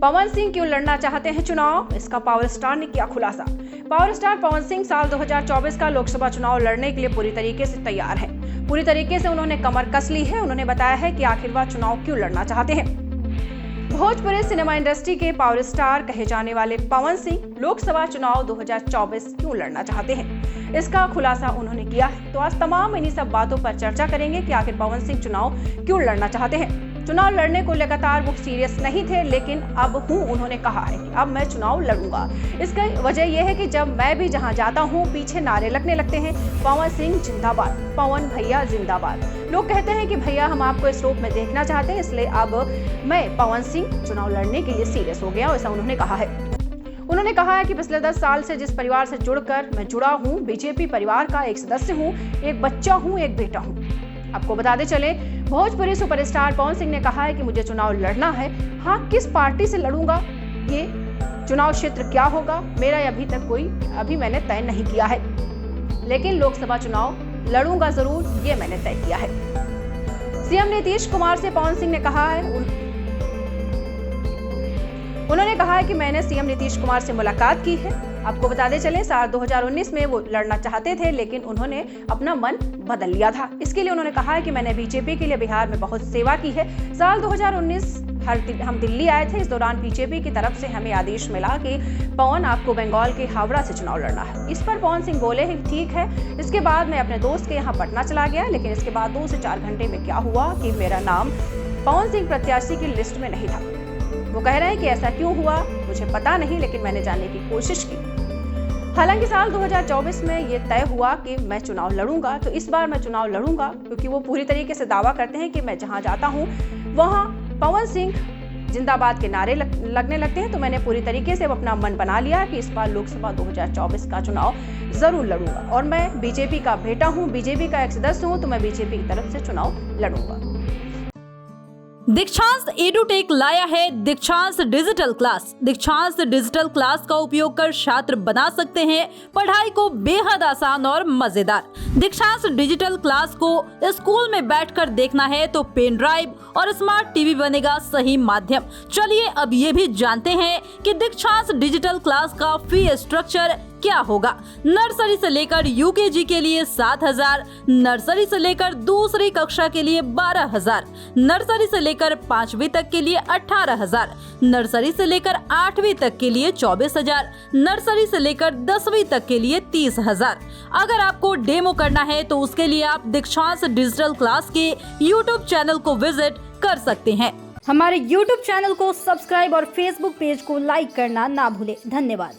पवन सिंह क्यों लड़ना चाहते हैं चुनाव, इसका पावर स्टार ने किया खुलासा। पावर स्टार पवन सिंह साल 2024 का लोकसभा चुनाव लड़ने के लिए पूरी तरीके से तैयार है। पूरी तरीके से उन्होंने कमर कस ली है। उन्होंने बताया है कि आखिर वह चुनाव क्यों लड़ना चाहते हैं। भोजपुरी सिनेमा इंडस्ट्री के पावर स्टार कहे जाने वाले पवन सिंह लोकसभा चुनाव 2024 क्यों लड़ना चाहते हैं, इसका खुलासा उन्होंने किया है। तो आज तमाम इन्हीं सब बातों पर चर्चा करेंगे कि आखिर पवन सिंह चुनाव क्यों लड़ना चाहते हैं। चुनाव लड़ने को लगातार वो सीरियस नहीं थे, लेकिन अब उन्होंने कहा है कि अब मैं चुनाव लड़ूंगा। इसका वजह यह है कि जब मैं भी जहां जाता हूं पीछे नारे लगने लगते हैं, पवन सिंह जिंदाबाद, पवन भैया जिंदाबाद। लोग कहते हैं कि भैया हम आपको इस रूप में देखना चाहते हैं, इसलिए अब मैं पवन सिंह चुनाव लड़ने के लिए सीरियस हो गया, ऐसा उन्होंने कहा है। उन्होंने कहा है कि पिछले 10 साल से जिस परिवार से जुड़कर मैं जुड़ा हूं, बीजेपी परिवार का एक सदस्य हूं, एक बच्चा हूं, एक बेटा हूं। आपको बताते चले, भोजपुरी सुपरस्टार पवन सिंह ने कहा है कि मुझे चुनाव लड़ना है। हाँ, किस पार्टी से लड़ूंगा, ये चुनाव क्षेत्र क्या होगा, मेरा अभी मैंने तय नहीं किया है, लेकिन लोकसभा चुनाव लड़ूंगा जरूर, ये मैंने तय किया है। सीएम नीतीश कुमार से पवन सिंह ने कहा है, उन्होंने कहा है कि मैंने सीएम नीतीश कुमार से मुलाकात की है। आपको बताते चले, साल 2019 में वो लड़ना चाहते थे, लेकिन उन्होंने अपना मन बदल लिया था। इसके लिए उन्होंने कहा है कि मैंने बीजेपी के लिए बिहार में बहुत सेवा की है। साल 2019 हम दिल्ली आए थे, इस दौरान बीजेपी की तरफ से हमें आदेश मिला कि पवन आपको बंगाल के हावड़ा से चुनाव लड़ना है। इस पर पवन सिंह बोले हैं ठीक है। इसके बाद मैं अपने दोस्त के यहाँ पटना चला गया, लेकिन इसके बाद 2 से 4 घंटे में क्या हुआ कि मेरा नाम पवन सिंह प्रत्याशी की लिस्ट में नहीं था। वो कह रहे हैं कि ऐसा क्यों हुआ मुझे पता नहीं, लेकिन मैंने जानने की कोशिश की। हालांकि साल 2024 में ये तय हुआ कि मैं चुनाव लड़ूंगा, तो इस बार मैं चुनाव लड़ूंगा, क्योंकि वो पूरी तरीके से दावा करते हैं कि मैं जहां जाता हूं वहां पवन सिंह जिंदाबाद के नारे लगने लगते हैं। तो मैंने पूरी तरीके से अपना मन बना लिया कि इस बार लोकसभा 2024 का चुनाव जरूर लड़ूंगा, और मैं बीजेपी का बेटा हूं, बीजेपी का एक सदस्य हूं, तो मैं बीजेपी की तरफ से चुनाव लड़ूंगा। दीक्षांत एडुटेक लाया है दीक्षांत डिजिटल क्लास। दीक्षांत डिजिटल क्लास का उपयोग कर छात्र बना सकते हैं पढ़ाई को बेहद आसान और मजेदार। दीक्षांत डिजिटल क्लास को स्कूल में बैठकर देखना है तो पेन ड्राइव और स्मार्ट टीवी बनेगा सही माध्यम। चलिए अब ये भी जानते हैं कि दीक्षांत डिजिटल क्लास का फी स्ट्रक्चर क्या होगा। नर्सरी से लेकर यूकेजी के लिए 7,000, नर्सरी से लेकर दूसरी कक्षा के लिए 12,000, नर्सरी से लेकर 5वीं तक के लिए 18,000, नर्सरी से लेकर 8वीं तक के लिए 24,000, नर्सरी से लेकर 10वीं तक के लिए 30,000। अगर आपको डेमो करना है तो उसके लिए आप दीक्षांत डिजिटल क्लास के यूट्यूब चैनल को विजिट कर सकते हैं। हमारे यूट्यूब चैनल को सब्सक्राइब और फेसबुक पेज को लाइक करना ना भूलें। धन्यवाद।